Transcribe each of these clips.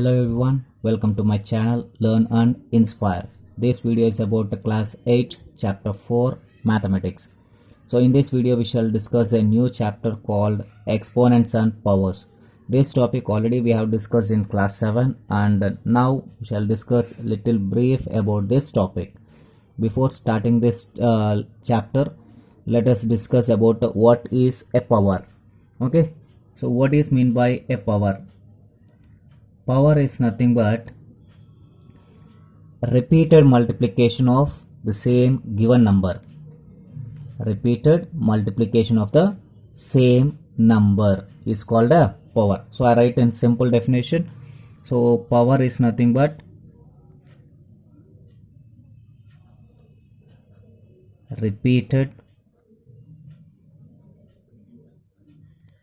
Hello everyone, welcome to my channel Learn and Inspire. This video is about the class 8 chapter 4 mathematics. So in this video we shall discuss a new chapter called exponents and powers. This topic already we have discussed in class 7 and now we shall discuss a little brief about this topic. Before starting this chapter, let us discuss about what is a power. Okay, so what is mean by a power? Power is nothing but repeated multiplication of the same given number. Repeated multiplication of the same number is called a power. So I write in simple definition. So power is nothing but repeated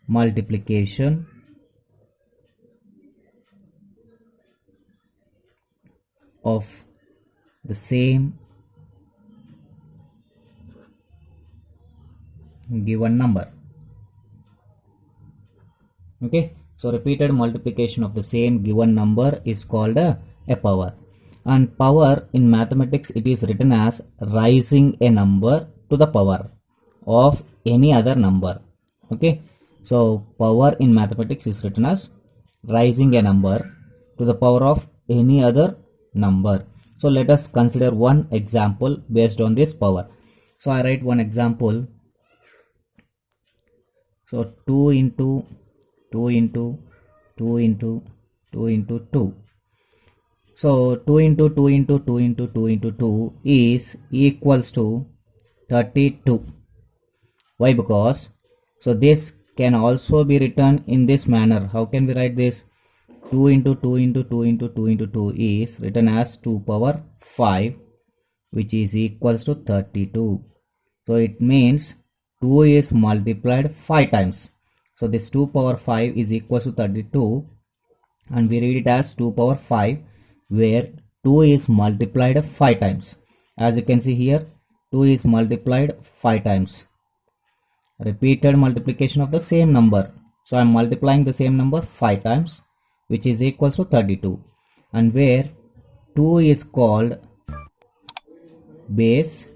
multiplication of the same given number. Okay, so repeated multiplication of the same given number is called a power. And power in mathematics, it is written as raising a number to the power of any other number. Okay, so power in mathematics is written as raising a number to the power of any other number. So let us consider one example based on this power. So I write one example. So 2 into 2 into 2 into 2 into 2. So 2 into 2 into 2 into 2 into 2 is equals to 32. Why? Because so this can also be written in this manner. How can we write this? 2 into 2 into 2 into 2 into 2 is written as 2 power 5, which is equals to 32. So it means 2 is multiplied 5 times. So this 2 power 5 is equals to 32, and we read it as 2 power 5 where 2 is multiplied 5 times. As you can see here, 2 is multiplied 5 times. Repeated multiplication of the same number. So I am multiplying the same number 5 times, which is equals to 32, and where 2 is called base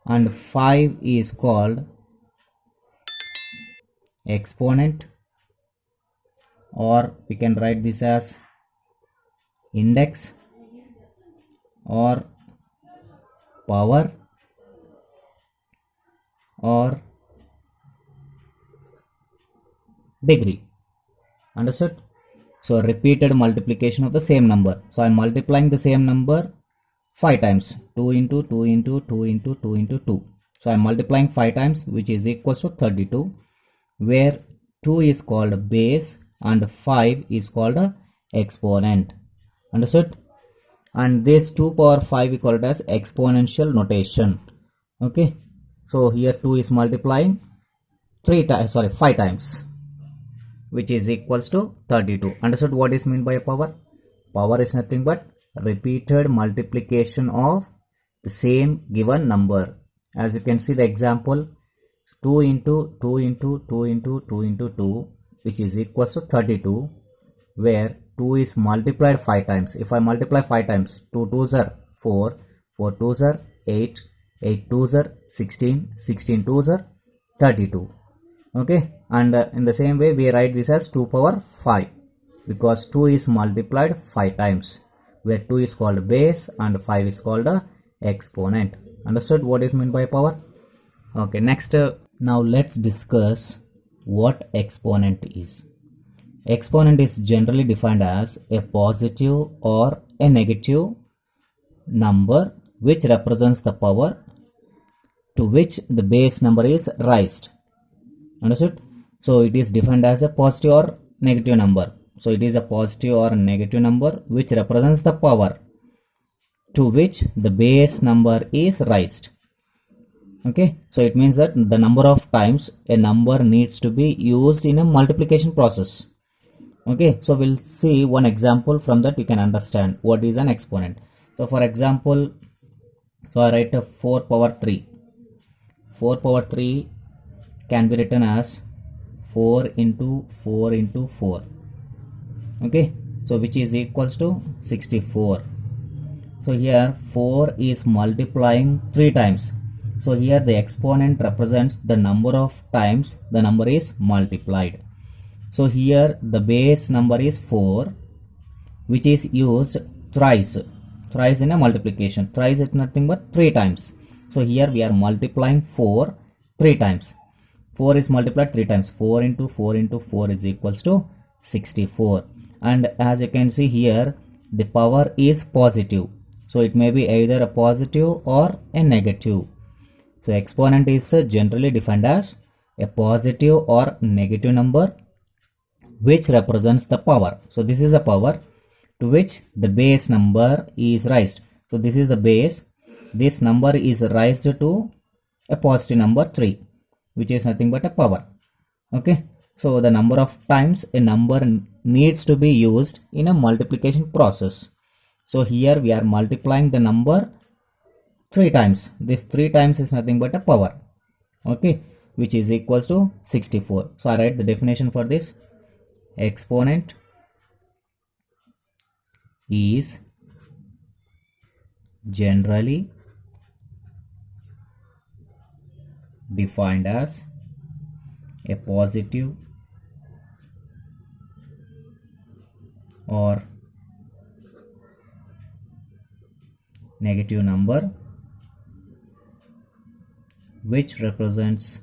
and 5 is called exponent, or we can write this as index or power or degree. Understood? So repeated multiplication of the same number. So I am multiplying the same number 5 times. 2 into 2 into 2 into 2 into 2. So I am multiplying 5 times, which is equals to 32, where 2 is called base and 5 is called a exponent. Understood? And this 2 power 5 we call it as exponential notation. Okay, so here 2 is multiplying 5 times, which is equals to 32. Understood what is meant by a power? Power is nothing but repeated multiplication of the same given number. As you can see the example, 2 into 2 into 2 into 2 into 2, which is equals to 32, where 2 is multiplied 5 times. If I multiply 5 times, 2 2s are 4, 4 2s are 8, 8 2s are 16, 16 2s are 32. Okay, and in the same way we write this as 2 power 5 because 2 is multiplied 5 times, where 2 is called base and 5 is called a exponent. Understood what is meant by power? Okay, next now let's discuss what exponent is. Exponent is generally defined as a positive or a negative number which represents the power to which the base number is raised. Understood? So it is defined as a positive or negative number. So it is a positive or negative number which represents the power to which the base number is raised. Okay, so it means that the number of times a number needs to be used in a multiplication process. Okay, so we'll see one example. From that you can understand what is an exponent. So for example, so I write a 4 power 3. 4 power 3 can be written as 4 into 4 into 4. Okay, so which is equals to 64. So here 4 is multiplying 3 times. So here the exponent represents the number of times the number is multiplied. So here the base number is 4, which is used thrice in a multiplication. Thrice is nothing but 3 times. So here we are multiplying 4 3 times. 4 is multiplied 3 times. 4 into 4 into 4 is equals to 64. And as you can see here, the power is positive. So it may be either a positive or a negative. So exponent is generally defined as a positive or negative number which represents the power. So this is the power to which the base number is raised. So this is the base. This number is raised to a positive number 3, which is nothing but a power. Okay. So the number of times a number needs to be used in a multiplication process. So here we are multiplying the number 3 times. This 3 times is nothing but a power. Okay, which is equals to 64. So I write the definition for this. Exponent is generally defined as a positive or negative number which represents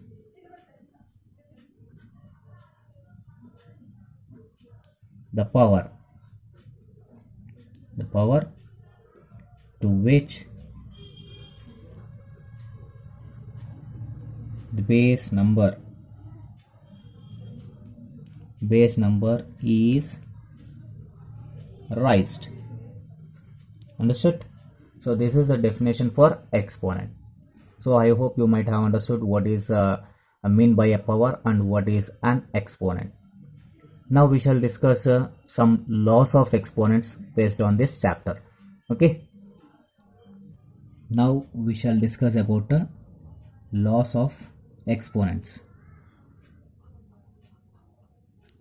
the power to which the base number is raised. Understood? So this is the definition for exponent. So I hope you might have understood what is mean by a power and what is an exponent. Now we shall discuss some laws of exponents based on this chapter. Okay. Now we shall discuss about laws of exponents.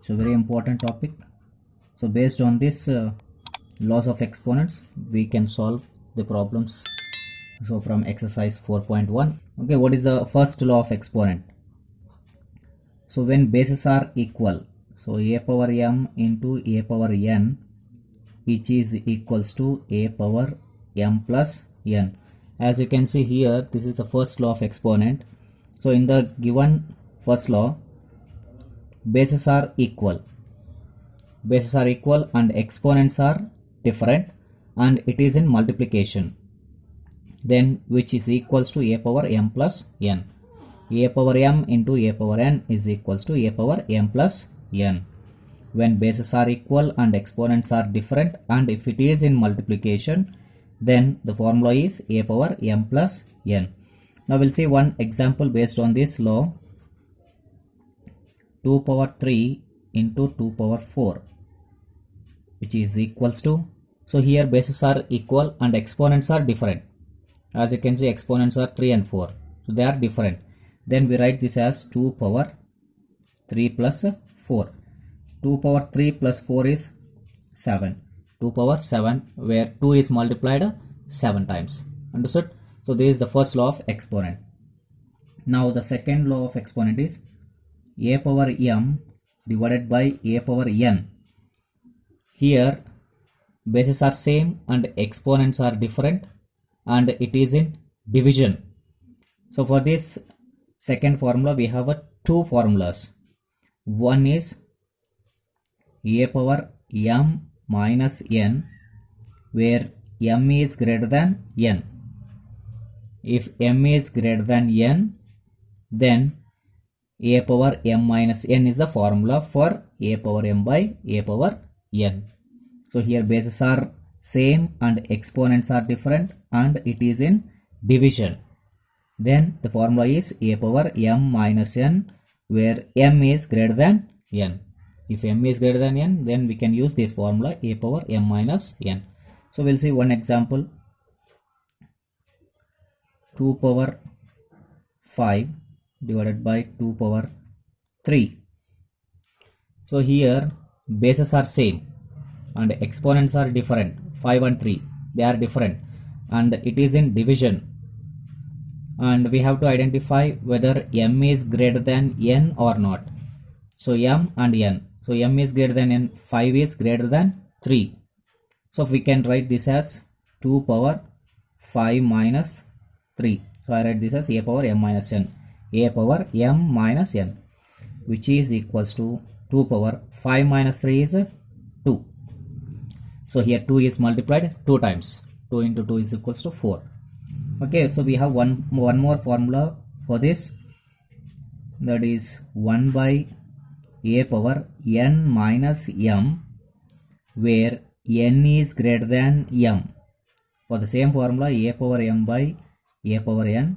So very important topic. So based on this laws of exponents, we can solve the problems. So from exercise 4.1. Okay, what is the first law of exponent? So when bases are equal, so a power m into a power n, which is equals to a power m plus n. As you can see here, this is the first law of exponent. So in the given first law, bases are equal and exponents are different, and it is in multiplication, then which is equals to a power m plus n. A power m into a power n is equals to a power m plus n. When bases are equal and exponents are different, and if it is in multiplication, then the formula is a power m plus n. Now we'll see one example based on this law. 2 power 3 into 2 power 4, which is equals to, so here bases are equal and exponents are different. As you can see, exponents are 3 and 4, so they are different. Then we write this as 2 power 3 plus 4. 2 power 3 plus 4 is 7. 2 power 7, where 2 is multiplied 7 times. Understood? So this is the first law of exponent. Now the second law of exponent is a power m divided by a power n. Here bases are same and exponents are different, and it is in division. So for this second formula, we have two formulas. One is a power m minus n, where m is greater than n. If m is greater than n, then a power m minus n is the formula for a power m by a power n. So here bases are same and exponents are different, and it is in division. Then the formula is a power m minus n, where m is greater than n. If m is greater than n, then we can use this formula a power m minus n. So we'll see one example. 2 power 5 divided by 2 power 3. So here bases are same. and exponents are different, 5 and 3, they are different, and it is in division, and we have to identify whether m is greater than n or not. So m and n, so m is greater than n, 5 is greater than 3, so we can write this as 2 power 5 minus 3. So I write this as a power m minus n, a power m minus n, which is equals to 2 power 5 minus 3 is 2. So here 2 is multiplied 2 times, 2 into 2 is equals to 4. Okay, so we have one more formula for this, that is 1 by a power n minus m, where n is greater than m. For the same formula, a power m by a power n,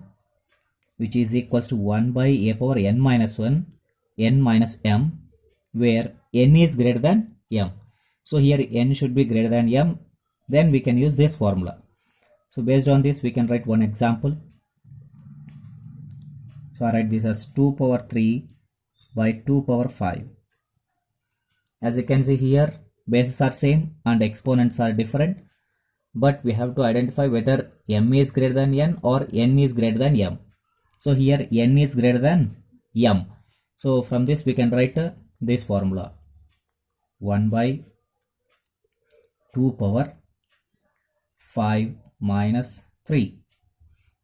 which is equals to 1 by a power n minus 1, n minus m, where n is greater than m. So here n should be greater than m, then we can use this formula. So based on this, we can write one example. So I write this as 2 power 3 by 2 power 5. As you can see here, bases are same and exponents are different, but we have to identify whether m is greater than n or n is greater than m. So here n is greater than m. So from this we can write this formula, 1 by 2 power 5 minus 3,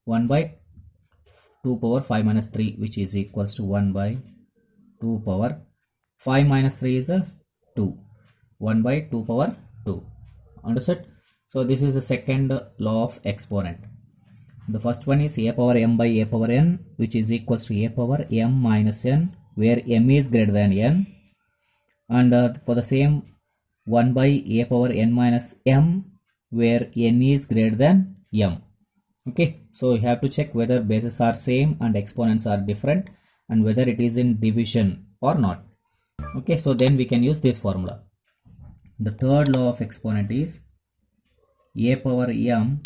1 by 2 power 5 minus 3, which is equals to 1 by 2 power 5 minus 3 is 2, 1 by 2 power 2. Understood? So this is the second law of exponent. The first one is a power m by a power n, which is equals to a power m minus n, where m is greater than n, and for the same 1 by a power n minus m, where n is greater than m. Okay, so you have to check whether bases are same and exponents are different, and whether it is in division or not. Okay, so then we can use this formula. The third law of exponent is a power m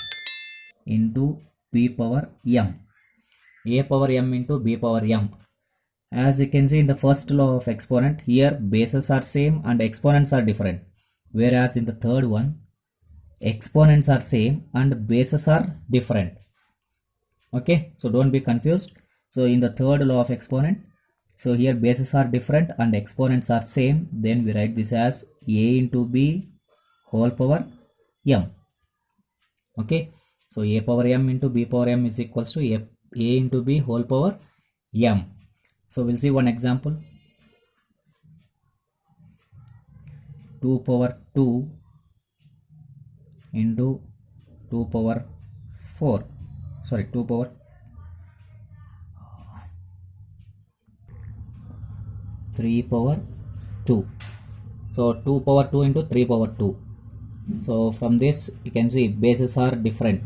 into b power m, a power m into b power m. As you can see in the first law of exponent, here bases are same and exponents are different, whereas in the third one, exponents are same and bases are different. Okay, so don't be confused. So in the third law of exponent, so here bases are different and exponents are same, then we write this as a into b whole power m. Okay, so a power m into b power m is equals to a into b whole power m. So we'll see one example. 2 power 2 into 2 power 4, sorry 2 power 3 power 2. So 2 power 2 into 3 power 2. So from this you can see bases are different,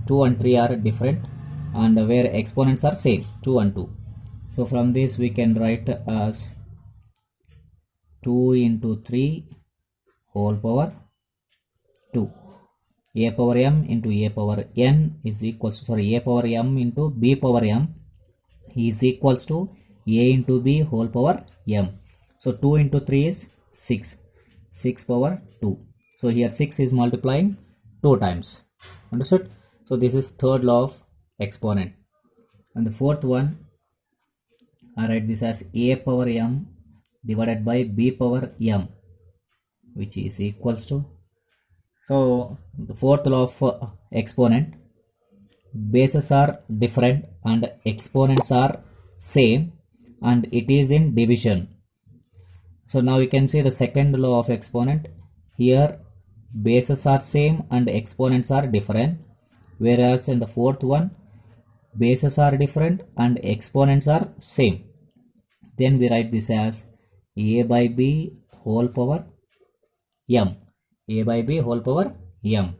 2 and 3 are different, and where exponents are same, 2 and 2. So from this we can write as 2 into 3 whole power 2. A power m into a power n is equals to, sorry, a power m into b power m is equals to a into b whole power m. So 2 into 3 is 6, 6 power 2. So here 6 is multiplying 2 times. Understood? So this is third law of exponent. And the fourth one, I write this as a power m divided by b power m, which is equals to, so the fourth law of exponent, bases are different and exponents are same, and it is in division. So now you can see the second law of exponent. Here bases are same and exponents are different, whereas in the fourth one, bases are different and exponents are same. Then we write this as a by b whole power m, a by b whole power m.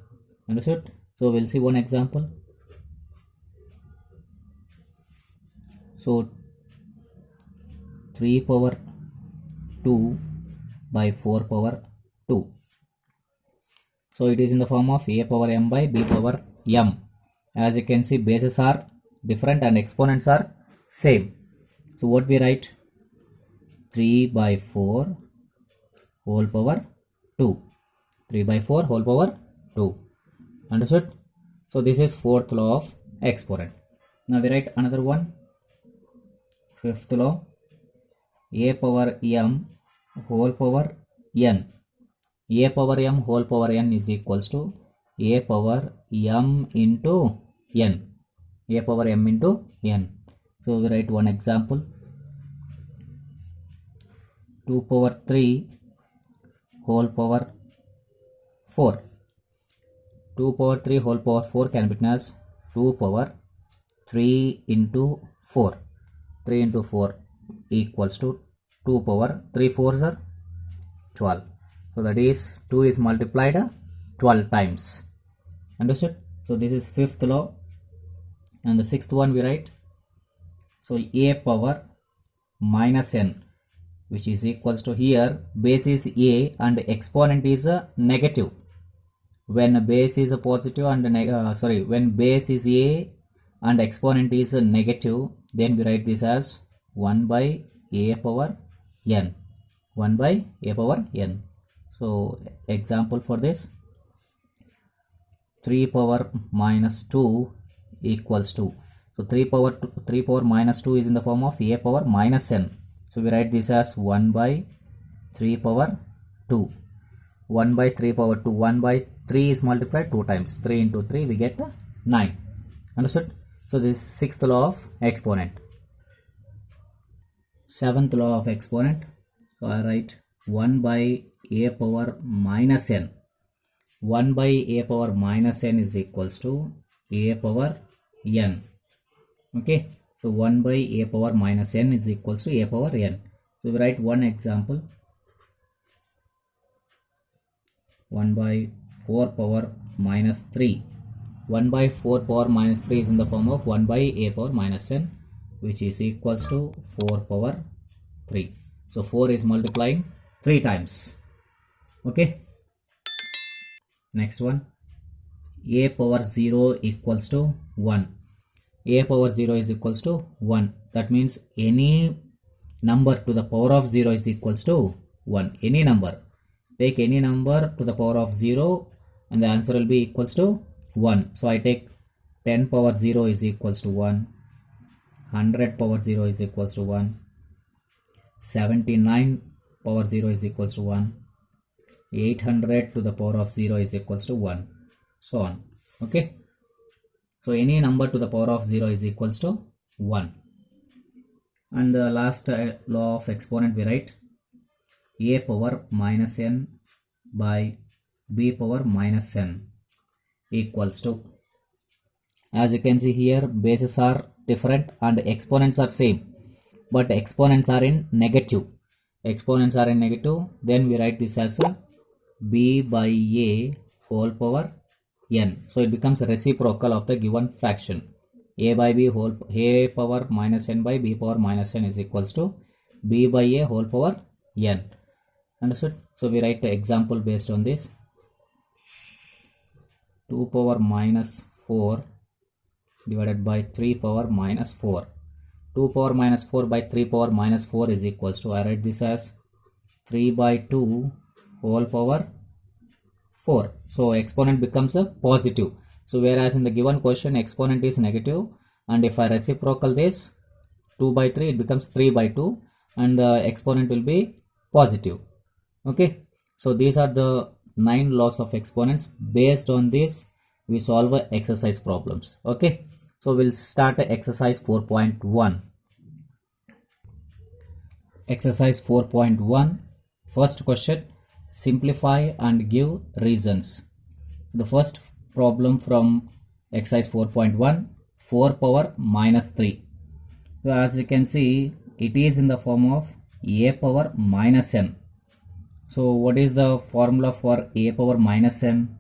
Understood? So we'll see one example. So 3 power 2 by 4 power 2. So it is in the form of a power m by b power m. As you can see, bases are different and exponents are same. So what we write? 3 by 4 whole power 2. 3 by 4 whole power 2. Understood? So this is fourth law of exponent. Now we write another one. Fifth law, a power m whole power n. A power m whole power n is equals to a power m into n. A power m into n. So we write one example. 2 power 3 whole power 4. 2 power 3 whole power 4 can be written as 2 power 3 into 4. 3 into 4 equals to 2 power 3 4s are 12. So that is 2 is multiplied 12 times. Understood? So this is fifth law. And the sixth one we write. So a power minus n, which is equals to, here base is a and exponent is a negative. When base is a positive and when base is a and exponent is a negative, then we write this as 1 by a power n. 1 by a power n. So example for this, 3 power minus 2 equals to, so 3 power minus 2 is in the form of a power minus n. So we write this as 1 by 3 power 2. 1 by 3 power 2. 1 by 3 is multiplied 2 times. 3 into 3 we get 9. Understood? So this is sixth law of exponent. Seventh law of exponent. So I write 1 by a power minus n. 1 by a power minus n is equals to a power n. Okay. So 1 by a power minus n is equals to a power n. So we write one example. 1 by 4 power minus 3. 1 by 4 power minus 3 is in the form of 1 by a power minus n, which is equals to 4 power 3. So 4 is multiplying 3 times. Okay. Next one. A power 0 equals to 1. A power 0 is equals to 1. That means any number to the power of 0 is equals to 1. Any number. Take any number to the power of 0 and the answer will be equals to 1. So I take 10 power 0 is equals to 1. 100 power 0 is equals to 1. 79 power 0 is equals to 1. 800 to the power of 0 is equals to 1. So on. Okay. So any number to the power of 0 is equals to 1. And the last law of exponent we write a power minus n by b power minus n equals to, as you can see here, bases are different and exponents are same, but exponents are in negative. Exponents are in negative, then we write this as a b by a whole power n. So it becomes a reciprocal of the given fraction. A by b whole, a power minus n by b power minus n is equals to b by a whole power n. Understood? So we write the example based on this. 2 power minus 4 divided by 3 power minus 4. 2 power minus 4 by 3 power minus 4 is equals to, I write this as 3 by 2 whole power 4. So exponent becomes a positive. So whereas in the given question exponent is negative, and if I reciprocal this 2 by 3, it becomes 3 by 2 and the exponent will be positive. Okay. So these are the 9 laws of exponents. Based on this we solve exercise problems. Okay. So we'll start exercise 4.1. Exercise 4.1. First question, simplify and give reasons. The first problem from exercise 4.1, 4 power minus 3. So as you can see, it is in the form of a power minus n. So what is the formula for a power minus n?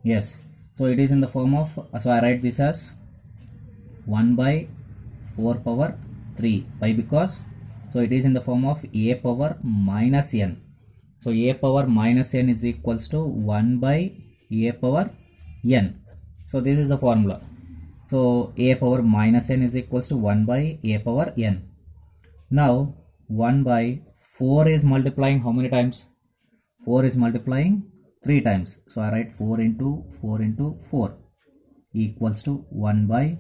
Yes, so it is in the form of, so I write this as 1 by 4 power 3. Why? Because so it is in the form of a power minus n. So a power minus n is equals to 1 by a power n. So this is the formula. So a power minus n is equals to 1 by a power n. Now 1 by 4 is multiplying how many times? 4 is multiplying 3 times. So I write 4 into 4 into 4 equals to 1 by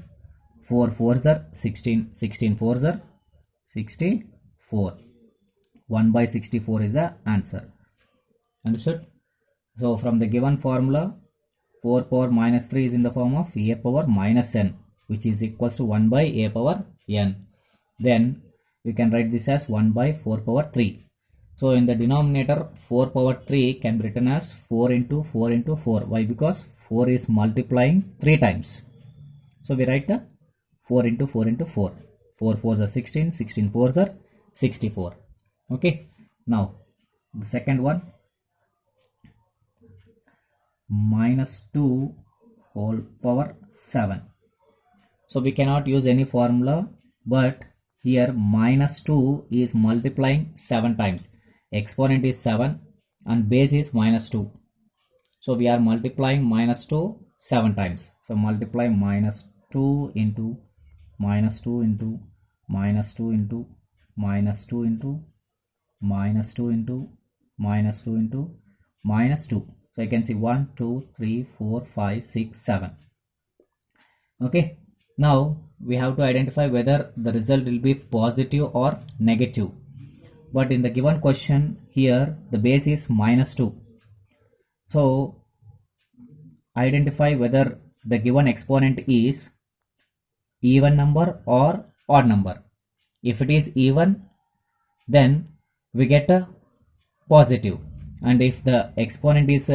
4 4s are 16, 16 4s are 64. 1 by 64 is the answer. Understood? So from the given formula, 4 power minus 3 is in the form of a power minus n, which is equals to 1 by a power n. Then we can write this as 1 by 4 power 3. So in the denominator, 4 power 3 can be written as 4 into 4 into 4. Why? Because 4 is multiplying 3 times. So we write the 4 into 4 into 4. 4 4s are 16, 16 4s are 64. Okay. Now the second one, minus 2 whole power 7. So we cannot use any formula, but here minus 2 is multiplying 7 times. Exponent is 7 and base is minus 2. So we are multiplying minus 2 7 times. So multiply minus 2 into minus 2 into minus 2 into minus 2 into minus 2 into minus 2 into minus 2. So I can see 1, 2, 3, 4, 5, 6, 7. Okay. Now we have to identify whether the result will be positive or negative. But in the given question here, the base is minus 2. So identify whether the given exponent is even number or odd number. If it is even, then we get a positive, and if the exponent is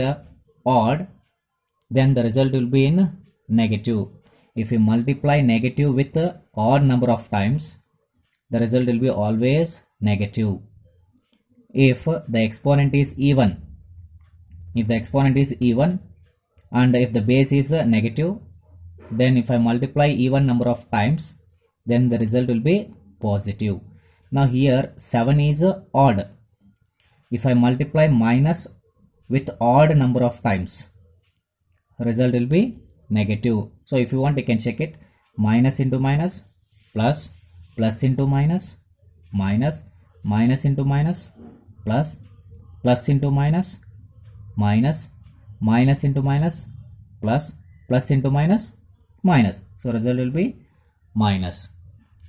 odd, then the result will be in negative. If you multiply negative with a odd number of times, the result will be always negative. If the exponent is even, and if the base is negative, then if I multiply even number of times, then the result will be positive. Now here 7 is odd. If I multiply minus with odd number of times, result will be negative. So if you want, you can check it. Minus into minus, plus, plus into minus, minus, minus into minus, plus, plus into minus, minus, minus into minus, plus, plus into minus, minus. So result will be minus.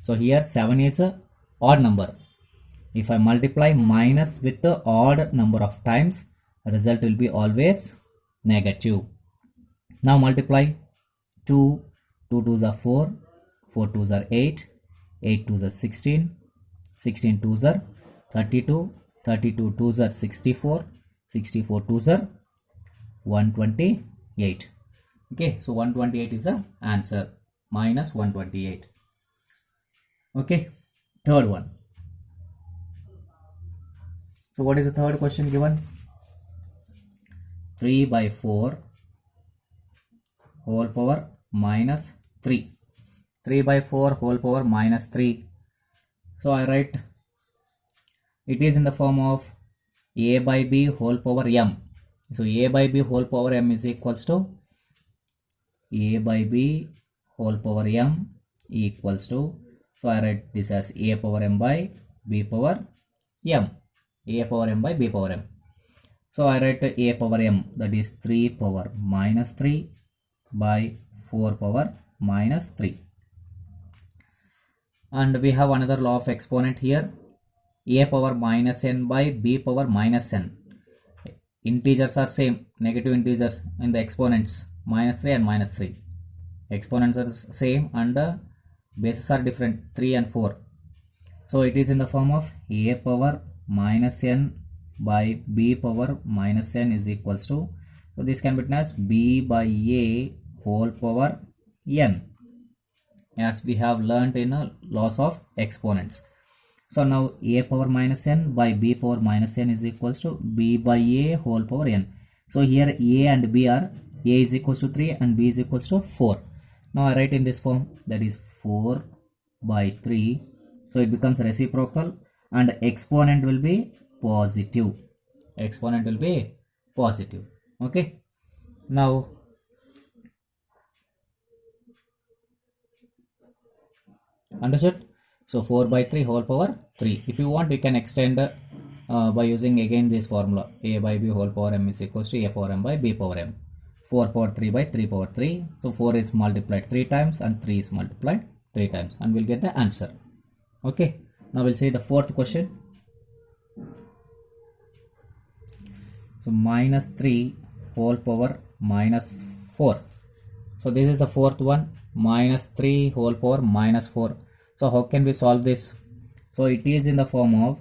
So here 7 is a odd number. If I multiply minus with the odd number of times, result will be always negative. Now multiply 2, 2 2s are 4, 4 2s are 8, 8 2s are 16, 16 2s are 32, 32 2s are 64, 64 2s are 128. Okay, so 128 is the answer, minus 128. Okay, third one. So what is the third question given? 3 by 4 whole power minus 3. 3 by 4 whole power minus 3. So I write it is in the form of a by b whole power m. So a by b whole power m is equals to a by b whole power m equals to, so I write this as a power m by b power m. A power m by b power m. So I write a power m, that is 3 power minus 3 by 4 power minus 3. And we have another law of exponent here. A power minus n by b power minus n. Integers are same, negative integers in the exponents, minus 3 and minus 3. Exponents are same and bases are different, 3 and 4. So it is in the form of a power minus n by b power minus n is equals to, so this can be written as b by a whole power n, as we have learnt in laws of exponents. So now a power minus n by b power minus n is equals to b by a whole power n. So here a and b are, a is equals to 3 and b is equals to 4. Now I write in this form, that is 4 by 3. So it becomes reciprocal and exponent will be positive. Exponent will be positive. Okay. Now understood? So 4 by 3 whole power 3. If you want, you can extend by using again this formula, a by b whole power m is equals to a power m by b power m. 4 power 3 by 3 power 3. So 4 is multiplied 3 times and 3 is multiplied 3 times, and we'll get the answer. Okay, now we'll see the fourth question. So minus 3 whole power minus 4. So this is the fourth one, minus 3 whole power minus 4. So how can we solve this? So it is in the form of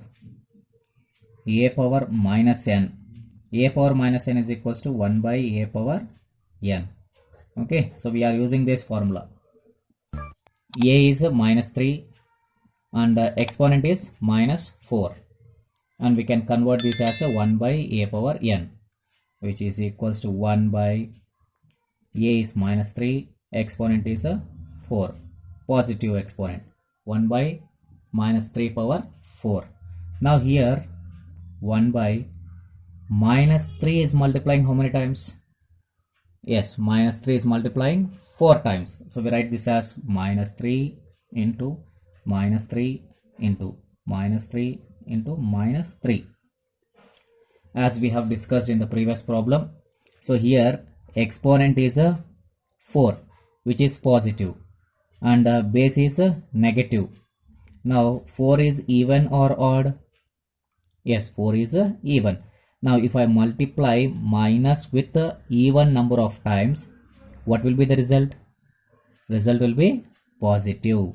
a power minus n. A power minus n is equals to 1 by a power n. Okay, so we are using this formula. A is minus 3 and exponent is minus 4, and we can convert this as a 1 by a power n, which is equals to 1 by a is minus 3, exponent is a 4, positive exponent, 1 by minus 3 power 4. Now here 1 by minus 3 is multiplying how many times? Yes, minus 3 is multiplying 4 times. So we write this as minus 3 into minus 3 into minus 3 into minus 3, as we have discussed in the previous problem. So here exponent is a 4, which is positive, and base is a negative. Now 4 is even or odd? Yes, 4 is even. Now if I multiply minus with the even number of times, what will be the result? Result will be positive.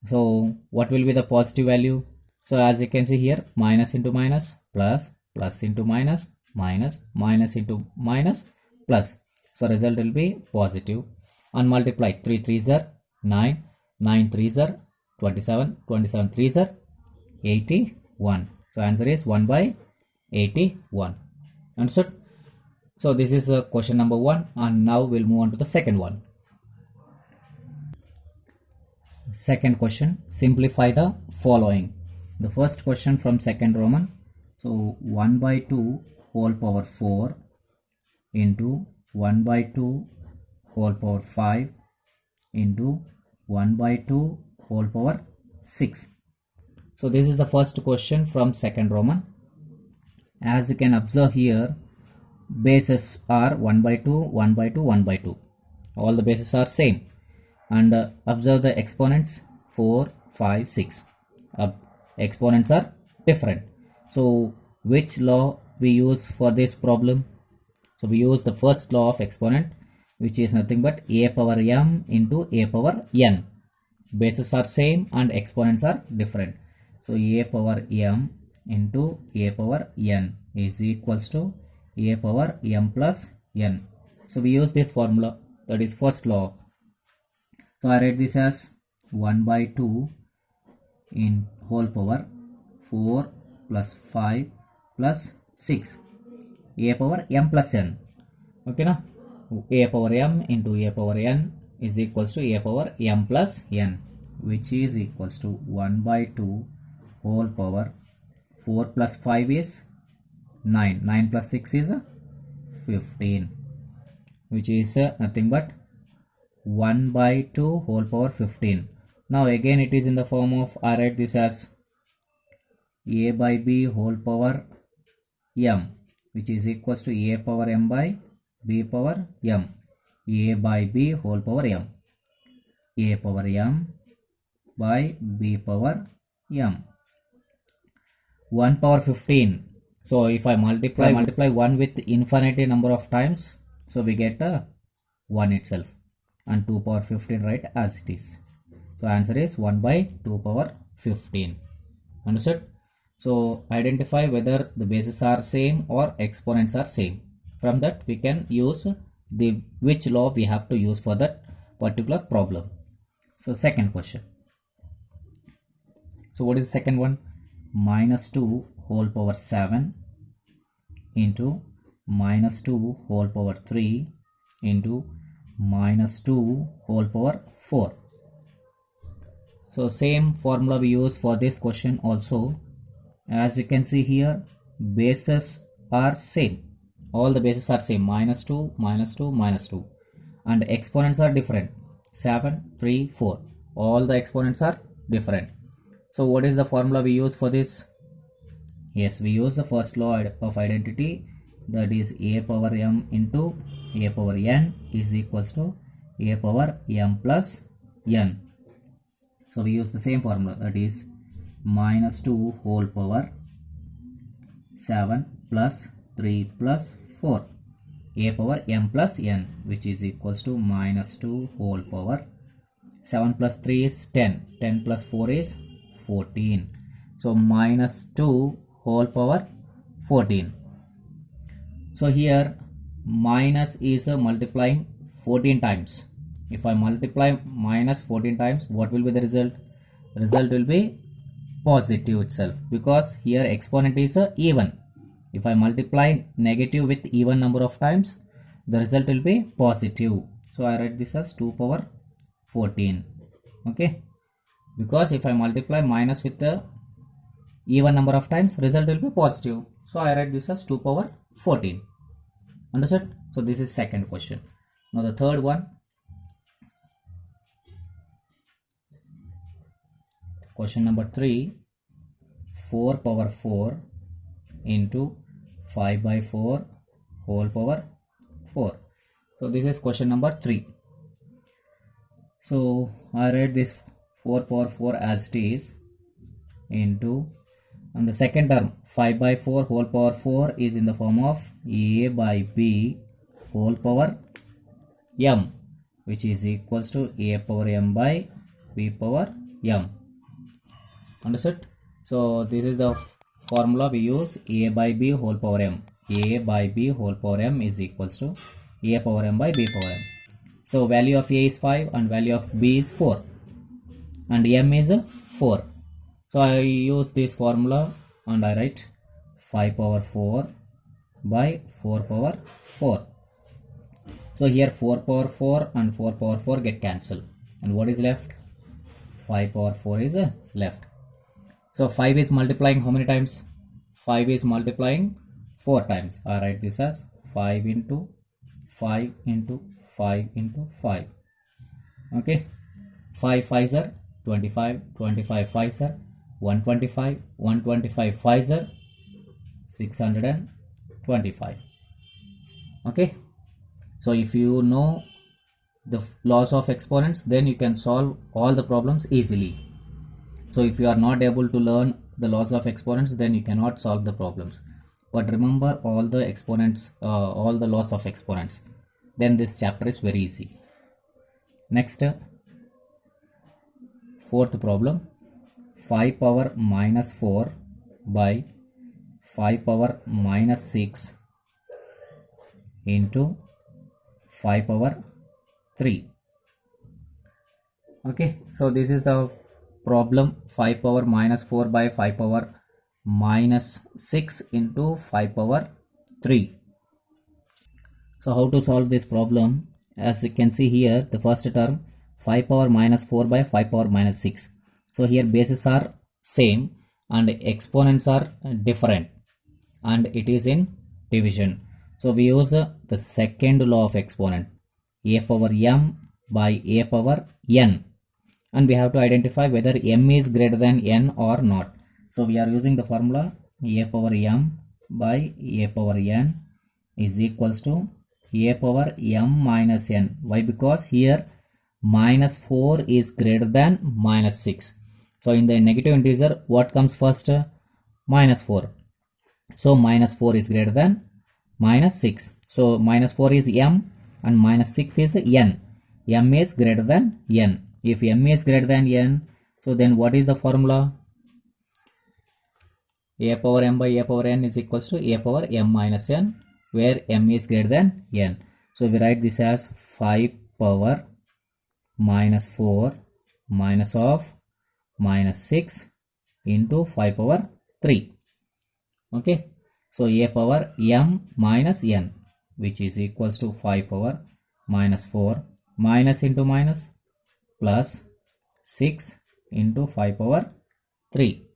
So what will be the positive value? So as you can see here, minus into minus, plus, plus into minus, minus, minus into minus, plus. So result will be positive. And multiply 3 3s are 9, 9 3s are 27, 27 3s are 81. So answer is 1 by 81. Understood? So this is question number 1, and now we'll move on to the second one. Second question, simplify the following. The first question from second Roman. So 1 by 2 whole power 4 into 1 by 2 whole power 5 into 1 by 2 whole power 6. So this is the first question from second Roman. As you can observe here, bases are 1 by 2, 1 by 2, 1 by 2. All the bases are same. And observe the exponents 4, 5, 6. Exponents are different. So which law we use for this problem? So we use the first law of exponent, which is nothing but a power m into a power n. Bases are same and exponents are different. So a power m into a power n is equals to a power m plus n. So we use this formula, that is first law. So I write this as 1 by 2 in whole power 4 plus 5 plus 6, a power m plus n. Okay, now a power m into a power n is equals to a power m plus n, which is equals to 1 by 2 whole power 4 plus 5 is 9, 9 plus 6 is 15, which is nothing but 1 by 2 whole power 15. Now again it is in the form of, I write this as a by b whole power m, which is equals to a power m by b power m. A by b whole power m, a power m by b power m. 1 power 15. So if I multiply 1 with infinity number of times, so we get 1 itself, and 2 power 15 right as it is. So answer is 1 by 2 power 15. Understood? So identify whether the bases are same or exponents are same. From that we can use the which law we have to use for that particular problem. So second question. So what is the second one? Minus 2 whole power 7 into minus 2 whole power 3 into minus 2 whole power 4. So same formula we use for this question also. As you can see here, bases are same. All the bases are same, minus 2, minus 2, minus 2. And exponents are different, 7, 3, 4. All the exponents are different. So what is the formula we use for this? Yes, we use the first law of identity, that is a power m into a power n is equals to a power m plus n. So we use the same formula, that is minus 2 whole power 7 plus 3 plus 4 a power m plus n, which is equals to minus 2 whole power 7 plus 3 is 10, 10 plus 4 is 14. So minus 2 whole power 14. So here minus is multiplying 14 times. If I multiply minus 14 times, what will be the result? Result will be positive itself, because here exponent is even. If I multiply negative with even number of times, the result will be positive. So I write this as 2 power 14. Okay, because if I multiply minus with the even number of times, result will be positive. So I write this as 2 power 14. Understood? So this is second question. Now the third one. Question number 3. 4 power 4 into 5 by 4 whole power 4. So this is question number 3. So I write this 4 power 4 as it is into, and the second term 5 by 4 whole power 4 is in the form of a by b whole power m, which is equals to a power m by b power m. Understood? So this is the formula we use, a by b whole power m. A by b whole power m is equals to a power m by b power m. So value of a is 5 and value of b is 4 and m is 4. So I use this formula and I write 5 power 4 by 4 power 4. So here 4 power 4 and 4 power 4 get cancelled, and what is left? 5 power 4 is left. So 5 is multiplying how many times? 5 is multiplying 4 times. I write this as 5 into 5 into 5 into 5. Okay, 5 5s are 25, 25 5s are 125, 125 5s are 625. Okay, so if you know the laws of exponents, then you can solve all the problems easily. So if you are not able to learn the laws of exponents, then you cannot solve the problems. But remember all the exponents, all the laws of exponents, then this chapter is very easy. Next, fourth problem, 5 power minus 4 by 5 power minus 6 into 5 power 3. Okay, so this is the problem, 5 power minus 4 by 5 power minus 6 into 5 power 3. So how to solve this problem? As you can see here, the first term 5 power minus 4 by 5 power minus 6. So here bases are same and exponents are different, and it is in division. So we use the second law of exponent, a power m by a power n, and we have to identify whether m is greater than n or not. So we are using the formula a power m by a power n is equals to a power m minus n. Why? Because here minus 4 is greater than minus 6. So in the negative integer, what comes first? Minus 4. So minus 4 is greater than minus 6. So minus 4 is m and minus 6 is n. M is greater than n. If m is greater than n, so then what is the formula? A power m by a power n is equals to a power m minus n, where m is greater than n. So we write this as 5 power minus 4 minus of minus 6 into 5 power 3. Okay, so a power m minus n, which is equals to 5 power minus 4 minus into minus plus 6 into 5 power 3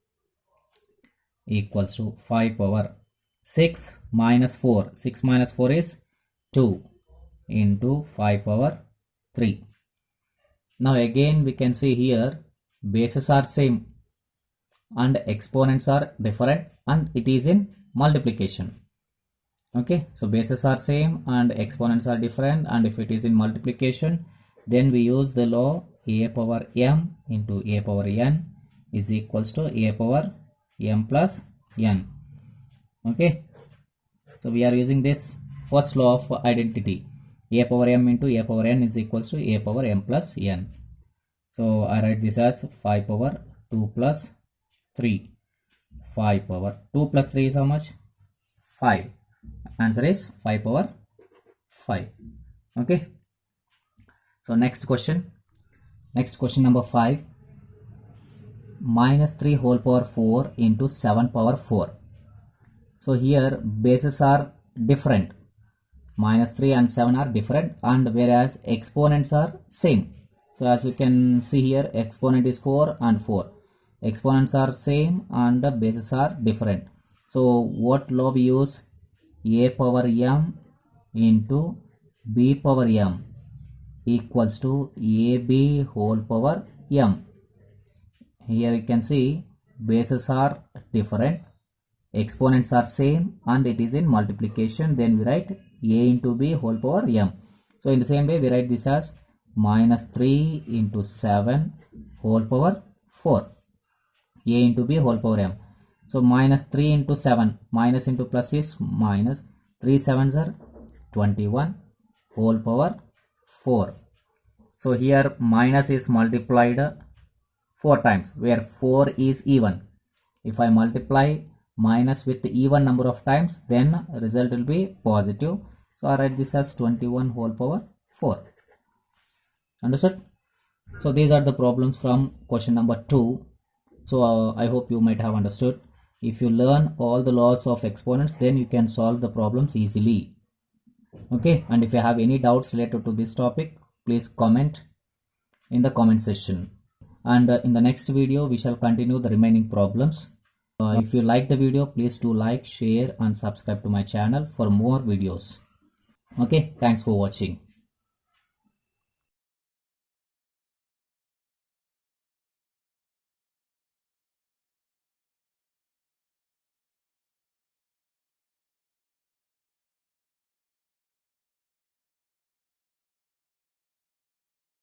equals to 5 power 6 minus 4. 6 minus 4 is 2 into 5 power 3. Now again we can see here bases are same and exponents are different and it is in multiplication. Okay, so bases are same and exponents are different, and if it is in multiplication, then we use the law a power m into a power n is equals to a power m plus n. Okay, so we are using this first law of identity, a power m into a power n is equals to a power m plus n. So I write this as 5 power 2 plus 3. 5 power 2 plus 3 is how much? 5. Answer is 5 power 5. Okay. So next question number 5. Minus 3 whole power 4 into 7 power 4. So here bases are different. Minus 3 and 7 are different, and whereas exponents are same. So as you can see here, exponent is 4 and 4. Exponents are same and the bases are different. So what law we use? A power m into b power m equals to ab whole power m. Here you can see bases are different, exponents are same, and it is in multiplication. Then we write a into b whole power m. So in the same way we write this as minus 3 into 7 whole power 4. A into b whole power m. So minus 3 into 7, minus into plus is minus, 3 7s are 21 whole power 4. So here minus is multiplied 4 times, where 4 is even. If I multiply minus with the even number of times, then result will be positive. So I write this as 21 whole power 4. Understood? So these are the problems from question number 2. So I hope you might have understood. If you learn all the laws of exponents, then you can solve the problems easily. Okay, and if you have any doubts related to this topic, please comment in the comment section. And in the next video, we shall continue the remaining problems. If you like the video, please do like, share and subscribe to my channel for more videos. Okay, thanks for watching.